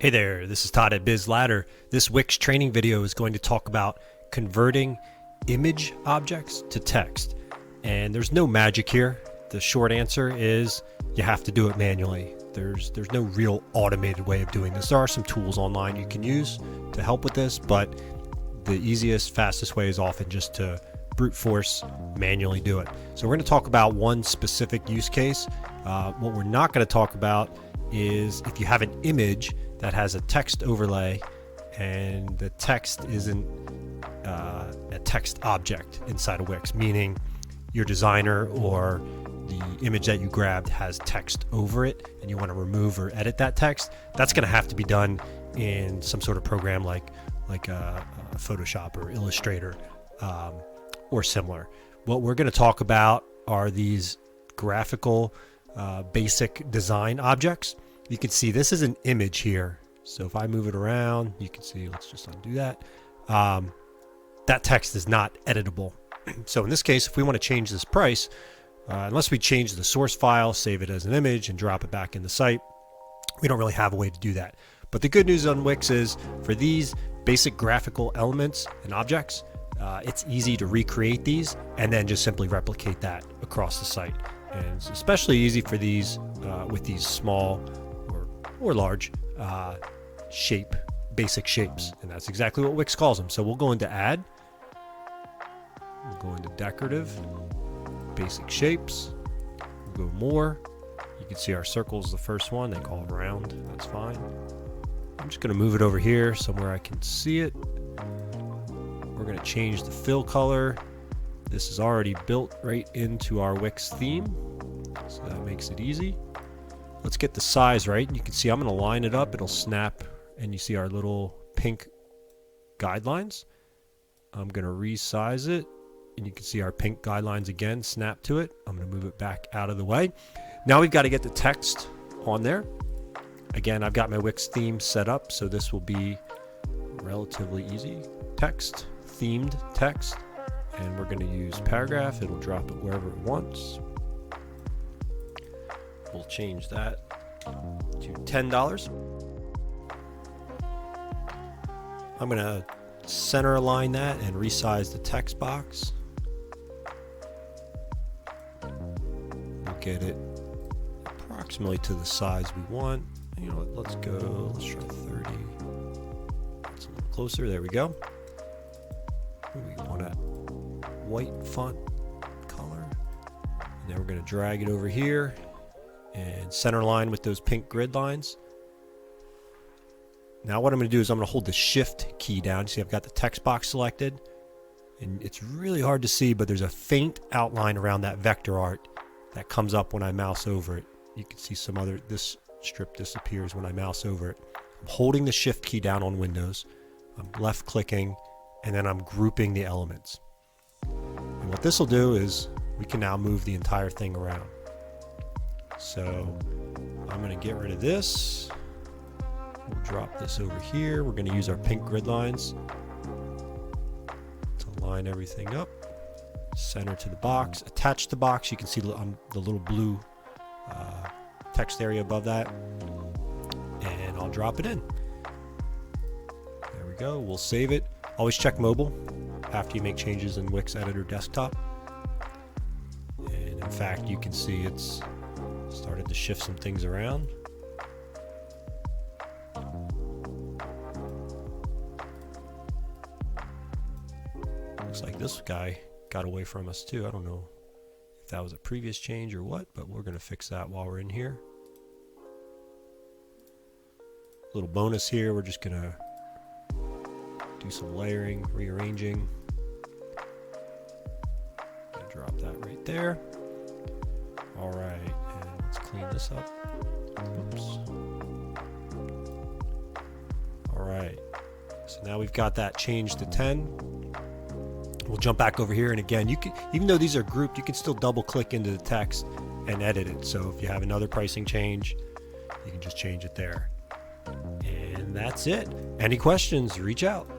Hey there, this is Todd at BizLadder. This Wix training video is going to talk about converting image objects to text. And there's no magic here. The short answer is you have to do it manually. There's no real automated way of doing this. There are some tools online you can use to help with this, but the easiest, fastest way is often just to brute force manually do it. So we're going to talk about one specific use case. What we're not going to talk about is if you have an image that has a text overlay and the text isn't a text object inside of Wix, meaning your designer or the image that you grabbed has text over it and you want to remove or edit that text. That's going to have to be done in some sort of program like Photoshop or Illustrator or similar. What we're going to talk about are these graphical basic design objects. You can see this is an image here. So if I move it around, you can see, let's just undo that. That text is not editable. So in this case, if we want to change this price, unless we change the source file, save it as an image and drop it back in the site, we don't really have a way to do that. But the good news on Wix is for these basic graphical elements and objects, it's easy to recreate these and then just simply replicate that across the site. And it's especially easy for these with these small or large basic shapes, and that's exactly what Wix calls them. So we'll go into add, we'll go into decorative, basic shapes, we'll go more. You can see our circle is the first one, they call it round, that's fine. I'm just going to move it over here somewhere I can see it. We're going to change the fill color. This is already built right into our Wix theme, so that makes it easy. Let's get the size right. You can see I'm going to line it up. It'll snap, and you see our little pink guidelines. I'm going to resize it, and you can see our pink guidelines again snap to it. I'm going to move it back out of the way. Now we've got to get the text on there. Again, I've got my Wix theme set up, so this will be relatively easy. Text, themed text, and we're going to use paragraph. It'll drop it wherever it wants. We'll change that to $10. I'm going to center align that and resize the text box. We'll get it approximately to the size we want. You know what, let's try 30. That's a little closer, there we go. We want a white font color. And then we're going to drag it over here and center line with those pink grid lines. Now what I'm going to do is I'm going to hold the shift key down. See, I've got the text box selected, and it's really hard to see, but there's a faint outline around that vector art that comes up when I mouse over it. You can see this strip disappears when I mouse over it. I'm holding the shift key down on Windows. I'm left clicking, and then I'm grouping the elements. And what this will do is we can now move the entire thing around. So I'm going to get rid of this. We'll drop this over here. We're going to use our pink grid lines to line everything up. Center to the box. Attach the box. You can see the little blue text area above that. And I'll drop it in. There we go. We'll save it. Always check mobile after you make changes in Wix Editor Desktop. And in fact, you can see it's started to shift some things around. Looks like this guy got away from us too. I don't know if that was a previous change or what, but we're going to fix that while we're in here. Little bonus here, we're just going to do some layering, rearranging. Drop that right there. All right, and let's clean this up. Oops. All right, so now we've got that changed to 10. We'll jump back over here, and again, you can, even though these are grouped, you can still double click into the text and edit it. So if you have another pricing change, you can just change it there. And that's it. Any questions, reach out.